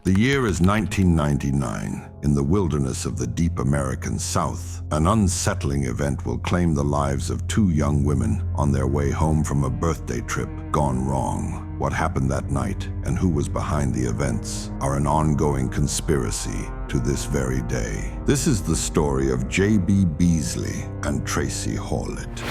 The year is 1999. In the wilderness of the deep American South, an unsettling event will claim the lives of two young women on their way home from a birthday trip gone wrong. What happened that night and who was behind the events are an ongoing conspiracy to this very day. This is the story of J.B. Beasley and Tracie Hawlett.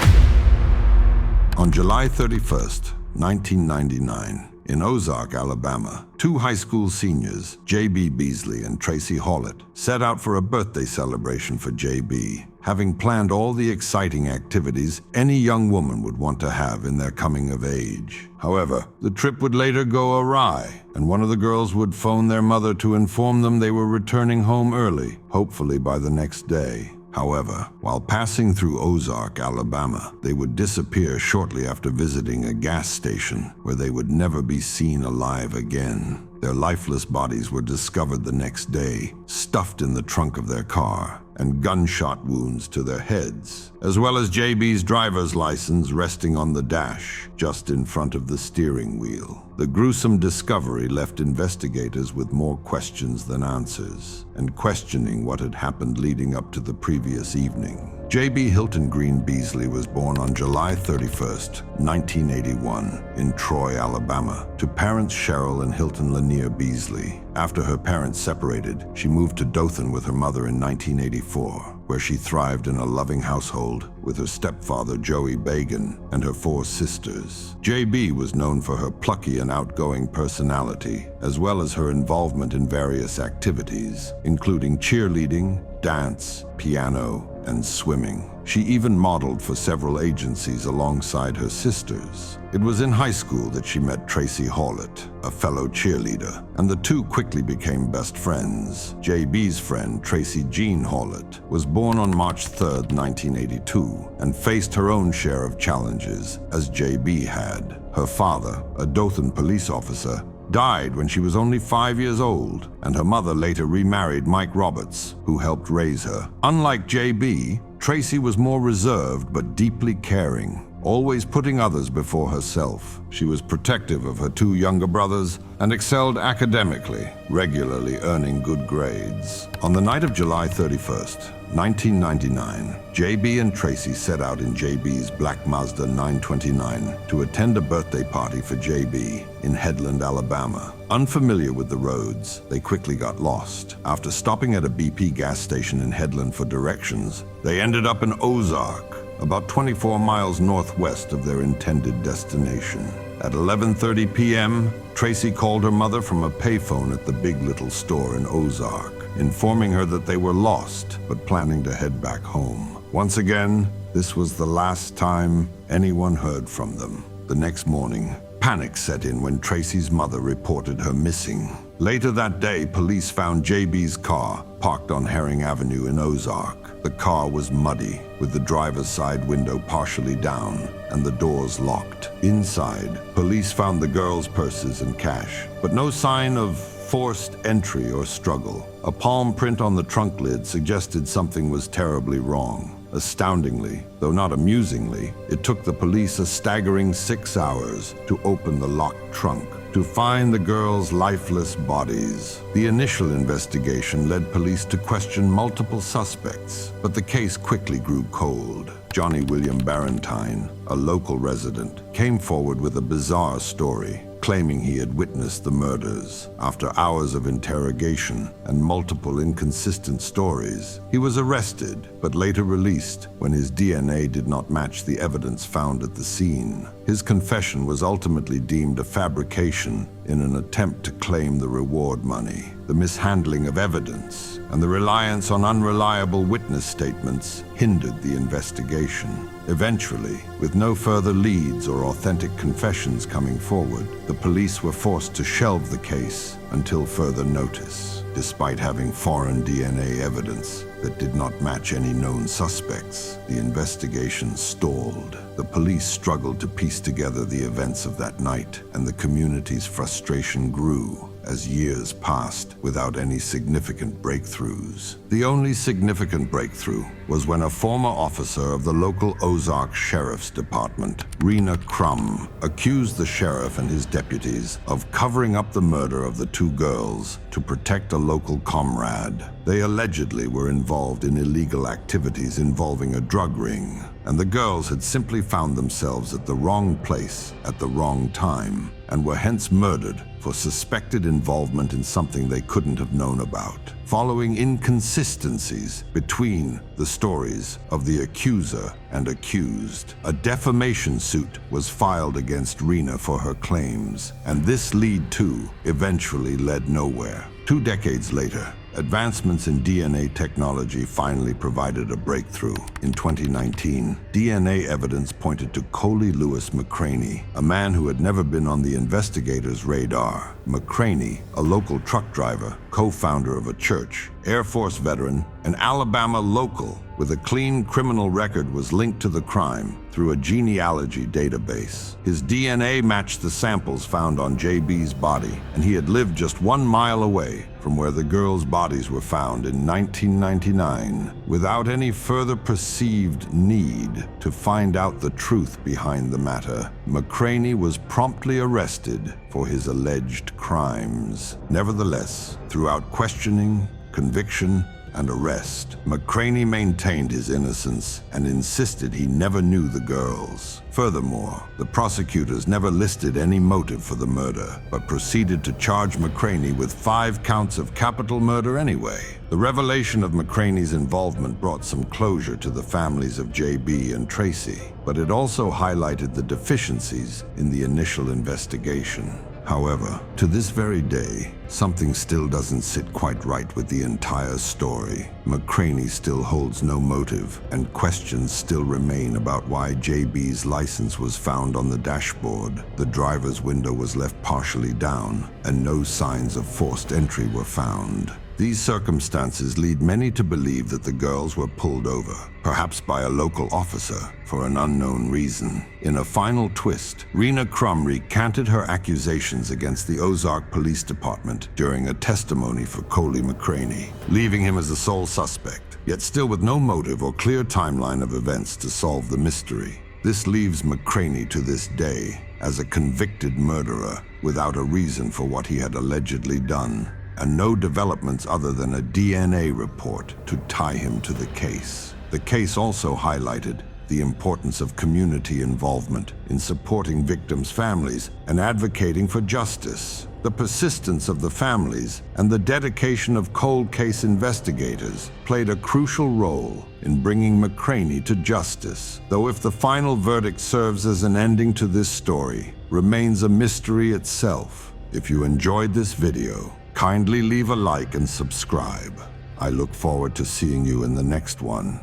On July 31st, 1999, in Ozark, Alabama, two high school seniors, J.B. Beasley and Tracie Hawlett, set out for a birthday celebration for J.B., having planned all the exciting activities any young woman would want to have in their coming of age. However, the trip would later go awry, and one of the girls would phone their mother to inform them they were returning home early, hopefully by the next day. However, while passing through Ozark, Alabama, they would disappear shortly after visiting a gas station where they would never be seen alive again. Their lifeless bodies were discovered the next day, stuffed in the trunk of their car, and gunshot wounds to their heads, as well as JB's driver's license resting on the dash, just in front of the steering wheel. The gruesome discovery left investigators with more questions than answers, and questioning what had happened leading up to the previous evening. J.B. Hilton Green Beasley was born on July 31st, 1981, in Troy, Alabama, to parents Cheryl and Hilton Lanier Beasley. After her parents separated, she moved to Dothan with her mother in 1984, where she thrived in a loving household with her stepfather Joey Bagan and her four sisters. J.B. was known for her plucky and outgoing personality, as well as her involvement in various activities, including cheerleading, dance, piano, and swimming. She even modeled for several agencies alongside her sisters. It was in high school that she met Tracie Hawlett, a fellow cheerleader, and the two quickly became best friends. JB's friend, Tracie Jean Hawlett, was born on March 3rd, 1982, and faced her own share of challenges, as JB had. Her father, a Dothan police officer, died when she was only 5 years old, and her mother later remarried Mike Roberts, who helped raise her. Unlike JB, Tracie was more reserved but deeply caring, always putting others before herself. She was protective of her two younger brothers and excelled academically, regularly earning good grades. On the night of July 31st, 1999, JB and Tracie set out in JB's black Mazda 929 to attend a birthday party for JB in Headland, Alabama. Unfamiliar with the roads, they quickly got lost. After stopping at a BP gas station in Headland for directions, they ended up in Ozark, about 24 miles northwest of their intended destination. At 11:30 p.m., Tracie called her mother from a payphone at the Big Little store in Ozark, informing her that they were lost, but planning to head back home. Once again, this was the last time anyone heard from them. The next morning, panic set in when Tracie's mother reported her missing. Later that day, police found JB's car parked on Herring Avenue in Ozark. The car was muddy, with the driver's side window partially down and the doors locked. Inside, police found the girls' purses and cash, but no sign of forced entry or struggle. A palm print on the trunk lid suggested something was terribly wrong. Astoundingly, though not amusingly, it took the police a staggering 6 hours to open the locked trunk, to find the girls' lifeless bodies. The initial investigation led police to question multiple suspects, but the case quickly grew cold. Johnny William Barentine, a local resident, came forward with a bizarre story, claiming he had witnessed the murders. After hours of interrogation and multiple inconsistent stories, he was arrested, but later released when his DNA did not match the evidence found at the scene. His confession was ultimately deemed a fabrication in an attempt to claim the reward money. The mishandling of evidence and the reliance on unreliable witness statements hindered the investigation. Eventually, with no further leads or authentic confessions coming forward, the police were forced to shelve the case until further notice. Despite having foreign DNA evidence that did not match any known suspects, the investigation stalled. The police struggled to piece together the events of that night, and the community's frustration grew. as years passed without any significant breakthroughs. The only significant breakthrough was when a former officer of the local Ozark Sheriff's Department, Rena Crum, accused the sheriff and his deputies of covering up the murder of the two girls to protect a local comrade. They allegedly were involved in illegal activities involving a drug ring, and the girls had simply found themselves at the wrong place at the wrong time, and were hence murdered for suspected involvement in something they couldn't have known about. Following inconsistencies between the stories of the accuser and accused, a defamation suit was filed against Rena for her claims, and this lead too eventually led nowhere. 2 decades later, advancements in DNA technology finally provided a breakthrough. In 2019, DNA evidence pointed to Coley Lewis McCraney, a man who had never been on the investigators' radar. McCraney, a local truck driver, co-founder of a church, Air Force veteran, an Alabama local with a clean criminal record, was linked to the crime through a genealogy database. His DNA matched the samples found on JB's body, and he had lived just 1 mile away from where the girls' bodies were found in 1999. Without any further perceived need to find out the truth behind the matter, McCraney was promptly arrested for his alleged crimes. Nevertheless, throughout questioning, conviction, and arrest, McCraney maintained his innocence and insisted he never knew the girls. Furthermore, the prosecutors never listed any motive for the murder, but proceeded to charge McCraney with 5 counts of capital murder anyway. The revelation of McCraney's involvement brought some closure to the families of JB and Tracie, but it also highlighted the deficiencies in the initial investigation. However, to this very day, something still doesn't sit quite right with the entire story. McCraney still holds no motive, and questions still remain about why JB's license was found on the dashboard, the driver's window was left partially down, and no signs of forced entry were found. These circumstances lead many to believe that the girls were pulled over, perhaps by a local officer, for an unknown reason. In a final twist, Rena Crum recanted her accusations against the Ozark Police Department during a testimony for Coley McCraney, leaving him as the sole suspect, yet still with no motive or clear timeline of events to solve the mystery. This leaves McCraney to this day as a convicted murderer without a reason for what he had allegedly done, and no developments other than a DNA report to tie him to the case. The case also highlighted the importance of community involvement in supporting victims' families and advocating for justice. The persistence of the families and the dedication of cold case investigators played a crucial role in bringing McCraney to justice, though if the final verdict serves as an ending to this story, remains a mystery itself. If you enjoyed this video, kindly leave a like and subscribe. I look forward to seeing you in the next one.